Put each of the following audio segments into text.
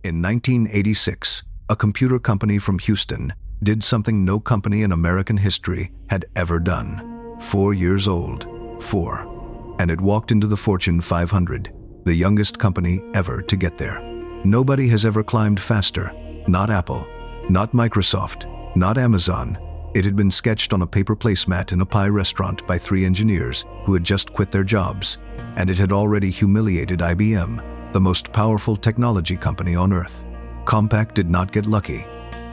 In 1986, a computer company from Houston did something no company in American history had ever done. 4 years old. 4. And it walked into the Fortune 500, the youngest company ever to get there. Nobody has ever climbed faster. Not Apple, not Microsoft, not Amazon. It had been sketched on a paper placemat in a pie restaurant by 3 engineers who had just quit their jobs, and it had already humiliated IBM, the most powerful technology company on Earth. Compaq did not get lucky.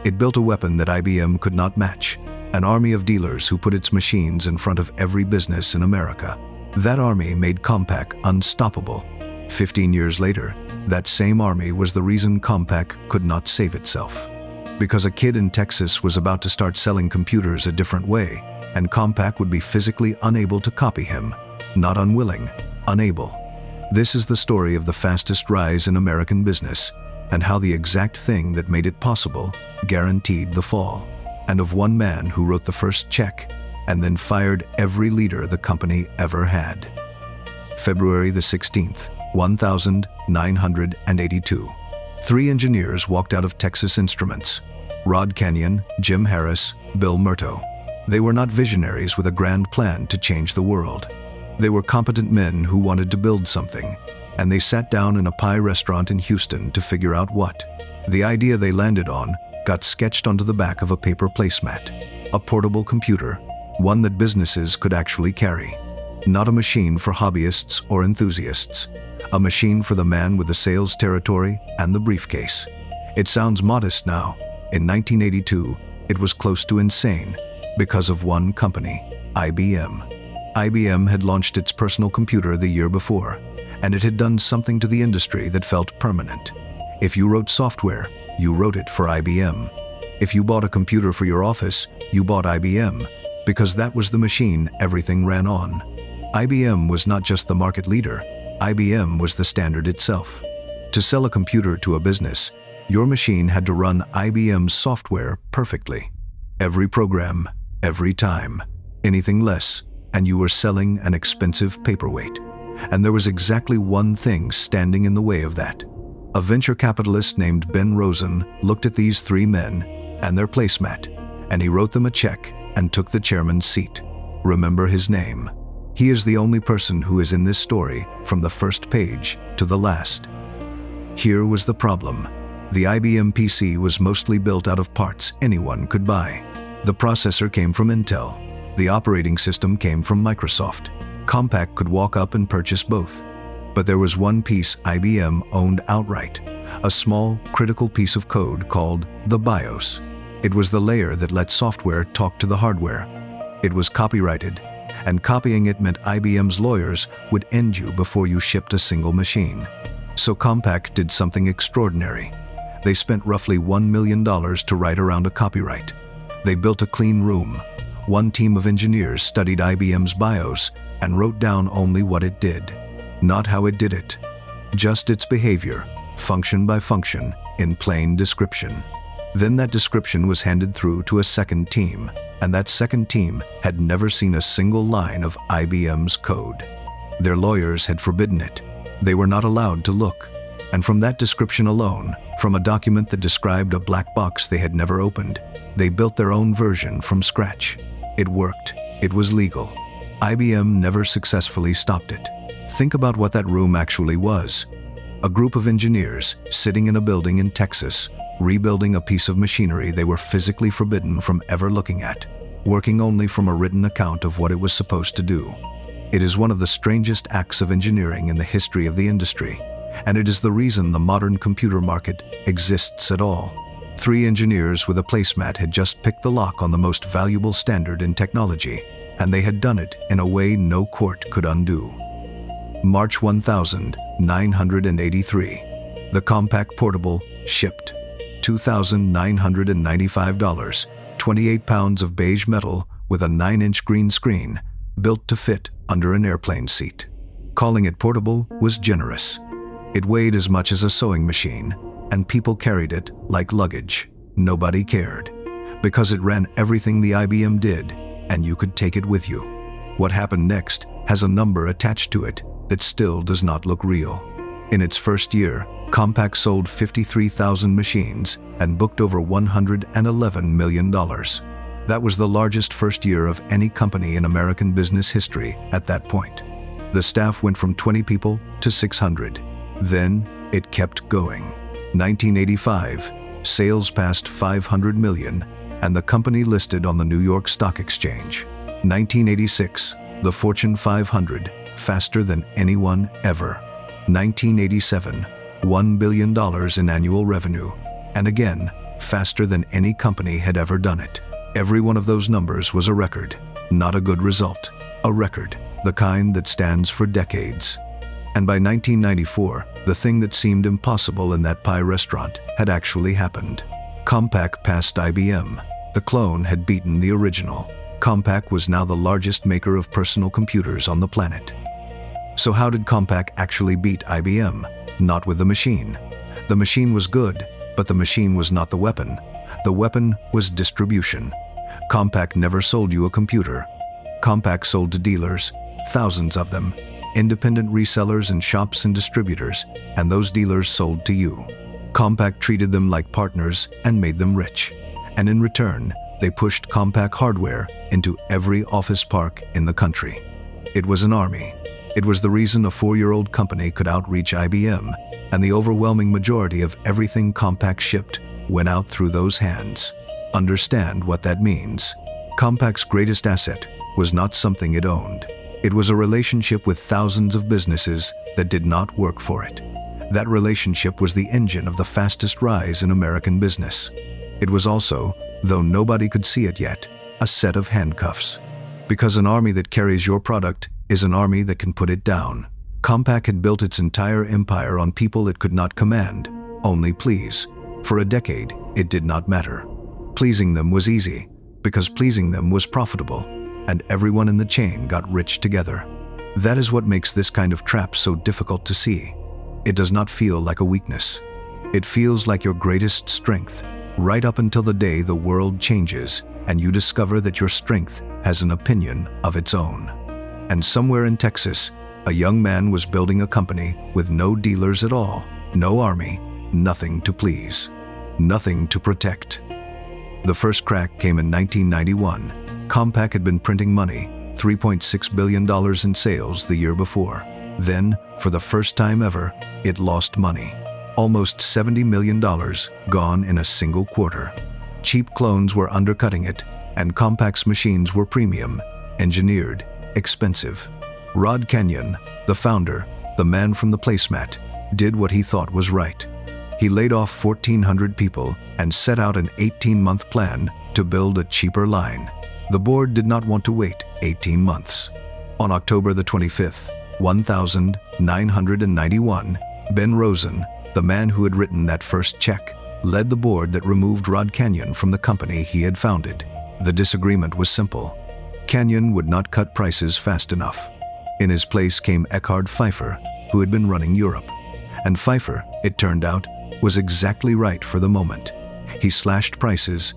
It built a weapon that IBM could not match, an army of dealers who put its machines in front of every business in America. That army made Compaq unstoppable. 15 years later, that same army was the reason Compaq could not save itself. Because a kid in Texas was about to start selling computers a different way, and Compaq would be physically unable to copy him. Not unwilling, unable. This is the story of the fastest rise in American business, and how the exact thing that made it possible guaranteed the fall, and of one man who wrote the first check and then fired every leader the company ever had. February the 16th, 1982. 3 engineers walked out of Texas Instruments. Rod Kenyon, Jim Harris, Bill Murto. They were not visionaries with a grand plan to change the world. They were competent men who wanted to build something, and they sat down in a pie restaurant in Houston to figure out what. The idea they landed on got sketched onto the back of a paper placemat, a portable computer, one that businesses could actually carry. Not a machine for hobbyists or enthusiasts, a machine for the man with the sales territory and the briefcase. It sounds modest now. In 1982, it was close to insane because of one company, IBM. IBM had launched its personal computer the year before, and it had done something to the industry that felt permanent. If you wrote software, you wrote it for IBM. If you bought a computer for your office, you bought IBM, because that was the machine everything ran on. IBM was not just the market leader, IBM was the standard itself. To sell a computer to a business, your machine had to run IBM's software perfectly. Every program, every time. Anything less, and you were selling an expensive paperweight. And there was exactly one thing standing in the way of that. A venture capitalist named Ben Rosen looked at these 3 men and their placemat, and he wrote them a check and took the chairman's seat. Remember his name. He is the only person who is in this story from the first page to the last. Here was the problem. The IBM PC was mostly built out of parts anyone could buy. The processor came from Intel. The operating system came from Microsoft. Compaq could walk up and purchase both. But there was one piece IBM owned outright, a small, critical piece of code called the BIOS. It was the layer that let software talk to the hardware. It was copyrighted, and copying it meant IBM's lawyers would end you before you shipped a single machine. So Compaq did something extraordinary. They spent roughly $1 million to write around a copyright. They built a clean room. One team of engineers studied IBM's BIOS and wrote down only what it did. Not how it did it. Just its behavior, function by function, in plain description. Then that description was handed through to a second team, and that second team had never seen a single line of IBM's code. Their lawyers had forbidden it. They were not allowed to look. And from that description alone, from a document that described a black box they had never opened, they built their own version from scratch. It worked. It was legal. IBM never successfully stopped it. Think about what that room actually was. A group of engineers sitting in a building in Texas, rebuilding a piece of machinery they were physically forbidden from ever looking at, working only from a written account of what it was supposed to do. It is one of the strangest acts of engineering in the history of the industry, and it is the reason the modern computer market exists at all. 3 engineers with a placemat had just picked the lock on the most valuable standard in technology, and they had done it in a way no court could undo. March 1983. The Compaq Portable shipped. $2,995, 28 pounds of beige metal with a 9-inch green screen, built to fit under an airplane seat. Calling it portable was generous. It weighed as much as a sewing machine, and people carried it like luggage. Nobody cared, because it ran everything the IBM did, and you could take it with you. What happened next has a number attached to it that still does not look real. In its first year, Compaq sold 53,000 machines and booked over $111 million. That was the largest first year of any company in American business history at that point. The staff went from 20 people to 600. Then it kept going. 1985, sales passed 500 million, and the company listed on the New York Stock Exchange. 1986, the Fortune 500, faster than anyone ever. 1987, $1 billion in annual revenue, and again, faster than any company had ever done it. Every one of those numbers was a record, not a good result. A record, the kind that stands for decades. And by 1994, the thing that seemed impossible in that pie restaurant had actually happened. Compaq passed IBM. The clone had beaten the original. Compaq was now the largest maker of personal computers on the planet. So how did Compaq actually beat IBM? Not with the machine. The machine was good, but the machine was not the weapon. The weapon was distribution. Compaq never sold you a computer. Compaq sold to dealers, thousands of them, independent resellers and shops and distributors, and those dealers sold to you. Compaq treated them like partners and made them rich. And in return, they pushed Compaq hardware into every office park in the country. It was an army. It was the reason a 4-year-old company could outreach IBM, and the overwhelming majority of everything Compaq shipped went out through those hands. Understand what that means. Compaq's greatest asset was not something it owned. It was a relationship with thousands of businesses that did not work for it. That relationship was the engine of the fastest rise in American business. It was also, though nobody could see it yet, a set of handcuffs. Because an army that carries your product is an army that can put it down. Compaq had built its entire empire on people it could not command, only please. For a decade, it did not matter. Pleasing them was easy, because pleasing them was profitable, and everyone in the chain got rich together. That is what makes this kind of trap so difficult to see. It does not feel like a weakness. It feels like your greatest strength, right up until the day the world changes and you discover that your strength has an opinion of its own. And somewhere in Texas, a young man was building a company with no dealers at all, no army, nothing to please, nothing to protect. The first crack came in 1991. Compaq had been printing money, $3.6 billion in sales the year before. Then, for the first time ever, it lost money. Almost $70 million gone in a single quarter. Cheap clones were undercutting it, and Compaq's machines were premium, engineered, expensive. Rod Kenyon, the founder, the man from the placemat, did what he thought was right. He laid off 1,400 people and set out an 18-month plan to build a cheaper line. The board did not want to wait 18 months. On October the 25th, 1991, Ben Rosen, the man who had written that first check, led the board that removed Rod Kenyon from the company he had founded. The disagreement was simple. Kenyon would not cut prices fast enough. In his place came Eckhard Pfeiffer, who had been running Europe. And Pfeiffer, it turned out, was exactly right for the moment. He slashed prices.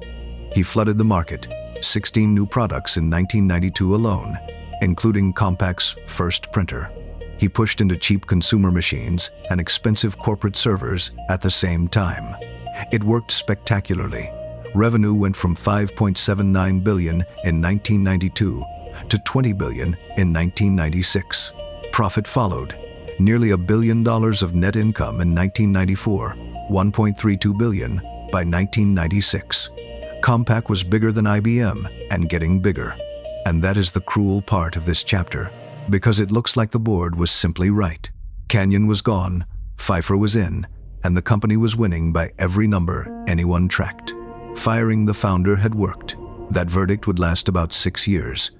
He flooded the market, 16 new products in 1992 alone, including Compaq's first printer. He pushed into cheap consumer machines and expensive corporate servers at the same time. It worked spectacularly. Revenue went from $5.79 billion in 1992 to $20 billion in 1996. Profit followed. Nearly $1 billion of net income in 1994, $1.32 billion by 1996. Compaq was bigger than IBM and getting bigger. And that is the cruel part of this chapter, because it looks like the board was simply right. Kenyon was gone, Pfeiffer was in, and the company was winning by every number anyone tracked. Firing the founder had worked. That verdict would last about 6 years.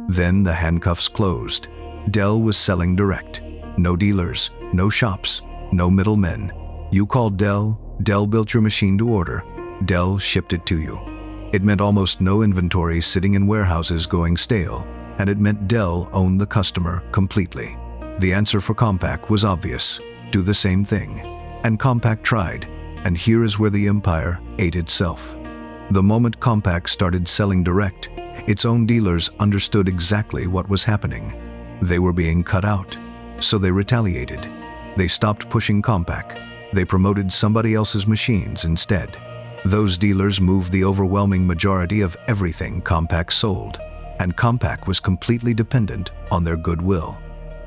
Then the handcuffs closed. Dell was selling direct. No dealers, no shops, no middlemen. You called Dell, Dell built your machine to order, Dell shipped it to you. It meant almost no inventory sitting in warehouses going stale, and it meant Dell owned the customer completely. The answer for Compaq was obvious: do the same thing. And Compaq tried, and here is where the empire ate itself. The moment Compaq started selling direct, its own dealers understood exactly what was happening. They were being cut out, so they retaliated. They stopped pushing Compaq. They promoted somebody else's machines instead. Those dealers moved the overwhelming majority of everything Compaq sold, and Compaq was completely dependent on their goodwill.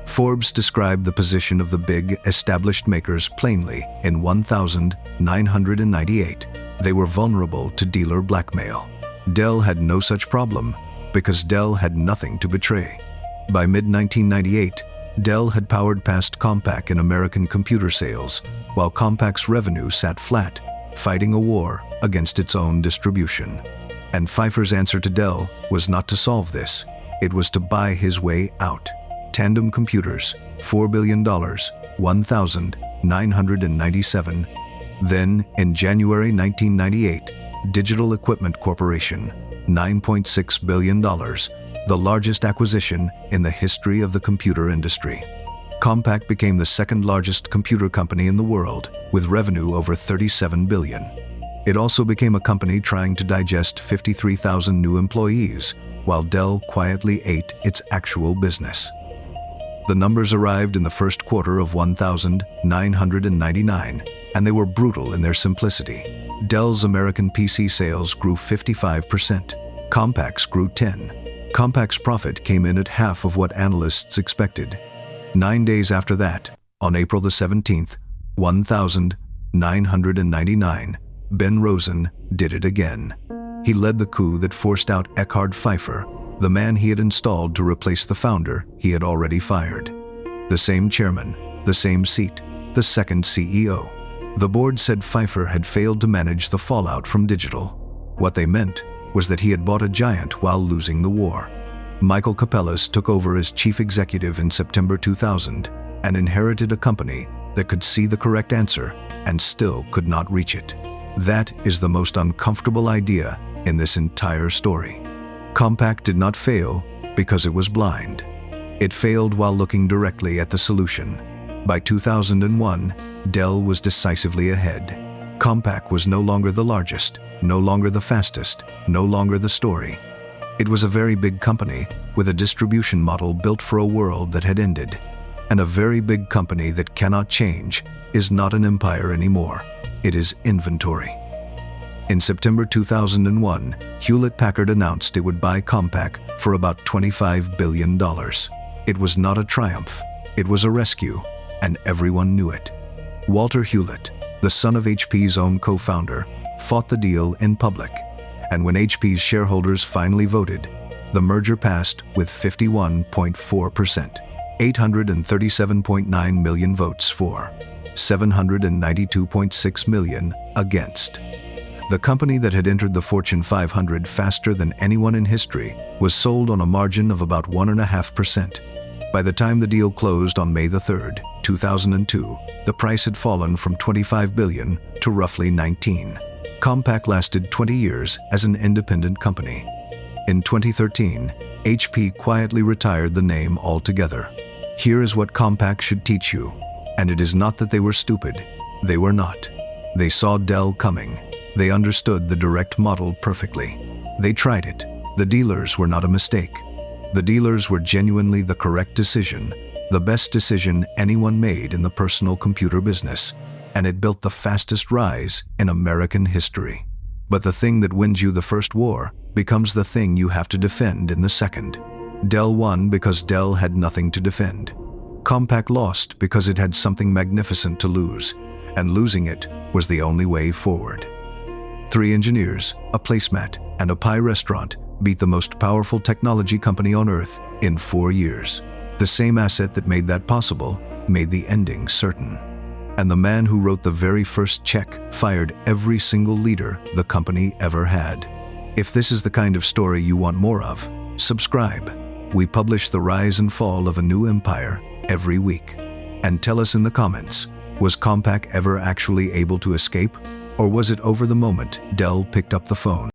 Forbes described the position of the big, established makers plainly in 1998. They were vulnerable to dealer blackmail. Dell had no such problem, because Dell had nothing to betray. By mid-1998, Dell had powered past Compaq in American computer sales, while Compaq's revenue sat flat, fighting a war against its own distribution. And Pfeiffer's answer to Dell was not to solve this. It was to buy his way out. Tandem Computers, $4 billion, 1,997. Then, in January 1998, Digital Equipment Corporation, $9.6 billion, the largest acquisition in the history of the computer industry. Compaq became the second largest computer company in the world, with revenue over $37 billion. It also became a company trying to digest 53,000 new employees, while Dell quietly ate its actual business. The numbers arrived in the first quarter of 1999, and they were brutal in their simplicity. Dell's American PC sales grew 55%. Compaq's grew 10%. Compaq's profit came in at half of what analysts expected. 9 days after that, on April the 17th, 1999, Ben Rosen did it again. He led the coup that forced out Eckhard Pfeiffer, the man he had installed to replace the founder he had already fired. The same chairman, the same seat, the second CEO. The board said Pfeiffer had failed to manage the fallout from digital. What they meant was that he had bought a giant while losing the war. Michael Capellas took over as chief executive in September 2000 and inherited a company that could see the correct answer and still could not reach it. That is the most uncomfortable idea in this entire story. Compaq did not fail because it was blind. It failed while looking directly at the solution. By 2001, Dell was decisively ahead. Compaq was no longer the largest, no longer the fastest, no longer the story. It was a very big company with a distribution model built for a world that had ended. And a very big company that cannot change is not an empire anymore. It is inventory. In September 2001, Hewlett-Packard announced it would buy Compaq for about $25 billion. It was not a triumph. It was a rescue, and everyone knew it. Walter Hewlett, the son of HP's own co-founder, fought the deal in public, and when HP's shareholders finally voted, the merger passed with 51.4%, 837.9 million votes for, 792.6 million against. The company that had entered the Fortune 500 faster than anyone in history was sold on a margin of about 1.5%. By the time the deal closed on May 3, 2002, the price had fallen from $25 billion to roughly $19. Compaq lasted 20 years as an independent company. In 2013, HP quietly retired the name altogether. Here is what Compaq should teach you. And it is not that they were stupid. They were not. They saw Dell coming. They understood the direct model perfectly. They tried it. The dealers were not a mistake. The dealers were genuinely the correct decision, the best decision anyone made in the personal computer business, and it built the fastest rise in American history. But the thing that wins you the first war becomes the thing you have to defend in the second. Dell won because Dell had nothing to defend. Compaq lost because it had something magnificent to lose, and losing it was the only way forward. 3 engineers, a placemat, and a pie restaurant beat the most powerful technology company on earth in 4 years. The same asset that made that possible made the ending certain. And the man who wrote the very first check fired every single leader the company ever had. If this is the kind of story you want more of, subscribe. We publish the rise and fall of a new empire every week. And tell us in the comments, was Compaq ever actually able to escape? Or was it over the moment Dell picked up the phone?